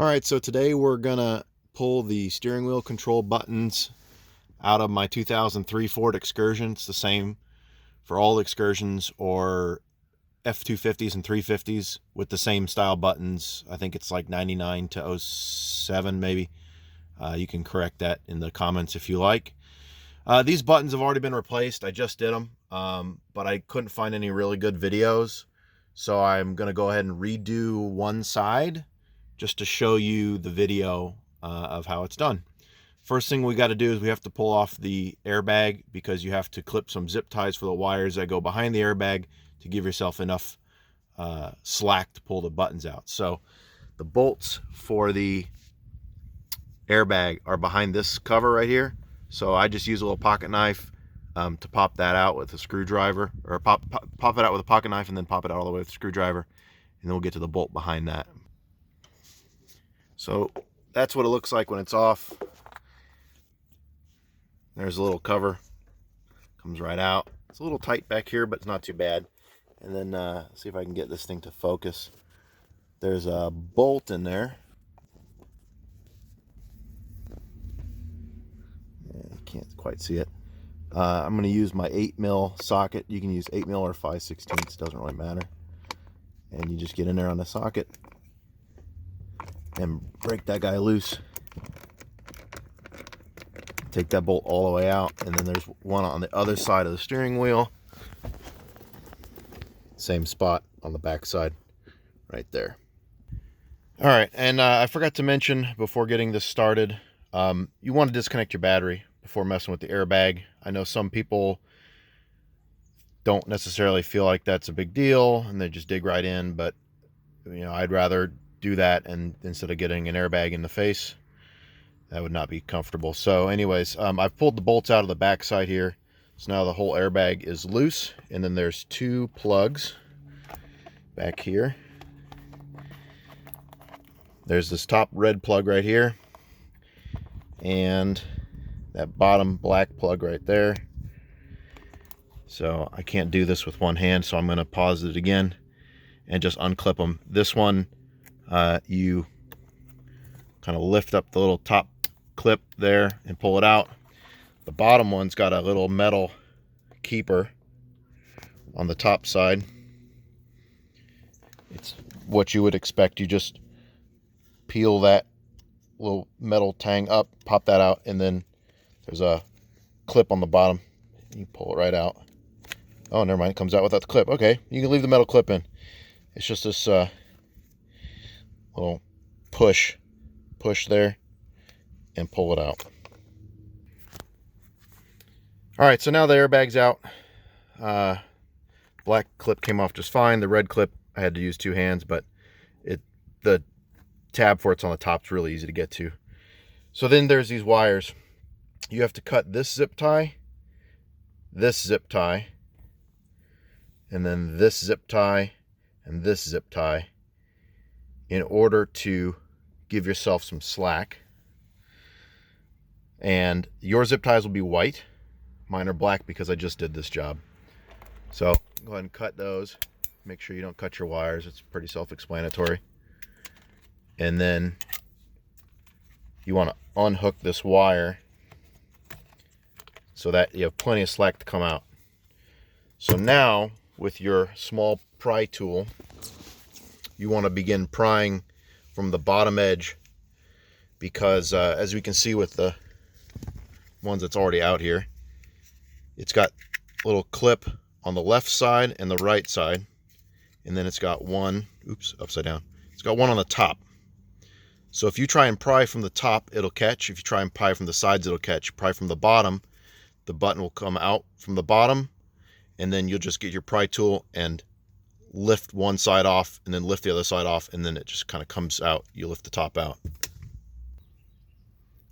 Alright, so today we're gonna pull the steering wheel control buttons out of my 2003 Ford Excursion. It's the same for all Excursions or F250s and 350s with the same style buttons. I think it's like 99 to 07 maybe. You can correct that in the comments if you like. These buttons have already been replaced. I just did them, but I couldn't find any really good videos. So I'm going to go ahead and redo one side just to show you the video of how it's done. First thing we got to do is we have to pull off the airbag, because you have to clip some zip ties for the wires that go behind the airbag to give yourself enough slack to pull the buttons out. So the bolts for the airbag are behind this cover right here. So I just use a little pocket knife to pop that out with a screwdriver, or pop it out with a pocket knife and then pop it out all the way with a screwdriver, and then we'll get to the bolt behind that. So that's what it looks like when it's off. There's a little cover, comes right out. It's a little tight back here, but it's not too bad. And then see if I can get this thing to focus. There's a bolt in there. You can't quite see it. I'm going to use my 8mm socket. You can use 8mm or 5/16, doesn't really matter. And you just get in there on the socket and break that guy loose. Take that bolt all the way out, and then there's one on the other side of the steering wheel. Same spot on the back side right there. All right, and I forgot to mention before getting this started, you want to disconnect your battery before messing with the airbag. I know some people don't necessarily feel like that's a big deal and they just dig right in, but you know, I'd rather do that and instead of getting an airbag in the face. That would not be comfortable. So anyways, I've pulled the bolts out of the back side here. So now the whole airbag is loose, and then there's two plugs back here. There's this top red plug right here, and that bottom black plug right there. So I can't do this with one hand, so I'm going to pause it again and just unclip them. This one, you kind of lift up the little top clip there and pull it out. The bottom one's got a little metal keeper on the top side. It's what you would expect. You just peel that little metal tang up, pop that out, and then there's a clip on the bottom. You pull it right out. Oh, never mind, it comes out without the clip. Okay, you can leave the metal clip in. It's just this little push there and pull it out. All right, so now the airbag's out. Black clip came off just fine. The red clip I had to use two hands, but the tab for it's on the top is really easy to get to. So then there's these wires. You have to cut this zip tie, and then this zip tie and this zip tie in order to give yourself some slack. And your zip ties will be white. Mine are black because I just did this job. So go ahead and cut those. Make sure you don't cut your wires. It's pretty self-explanatory. And then you want to unhook this wire so that you have plenty of slack to come out. So now with your small pry tool, you want to begin prying from the bottom edge, because as we can see with the ones that's already out here, it's got a little clip on the left side and the right side, and then it's got one, oops, upside down, it's got one on the top. So if you try and pry from the top, it'll catch. If you try and pry from the sides, it'll catch. Pry from the bottom, the button will come out from the bottom, and then you'll just get your pry tool and lift one side off and then lift the other side off, and then it just kind of comes out. You lift the top out.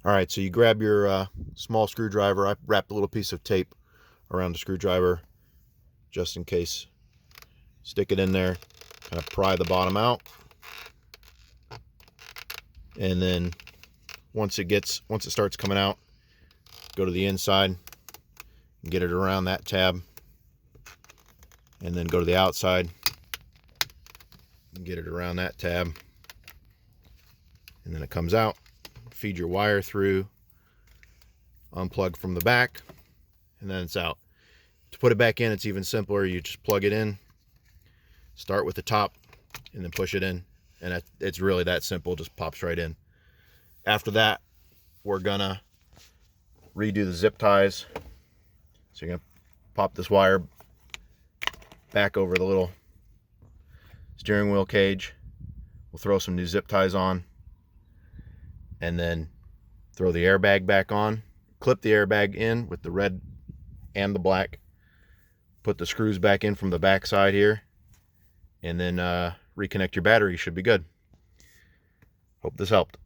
All right, so you grab your small screwdriver. I wrapped a little piece of tape around the screwdriver just in case. Stick it in there, kind of pry the bottom out, and then once it starts coming out, go to the inside and get it around that tab, and then go to the outside and get it around that tab, and then it comes out. Feed your wire through, unplug from the back, and then it's out. To put it back in, it's even simpler. You just plug it in, start with the top, and then push it in, and it's really that simple. Just pops right in. After that, we're gonna redo the zip ties. So you're gonna pop this wire back over the little steering wheel cage. We'll throw some new zip ties on, and then throw the airbag back on. Clip the airbag in with the red and the black. Put the screws back in from the back side here, and then reconnect your battery. You should be good. Hope this helped.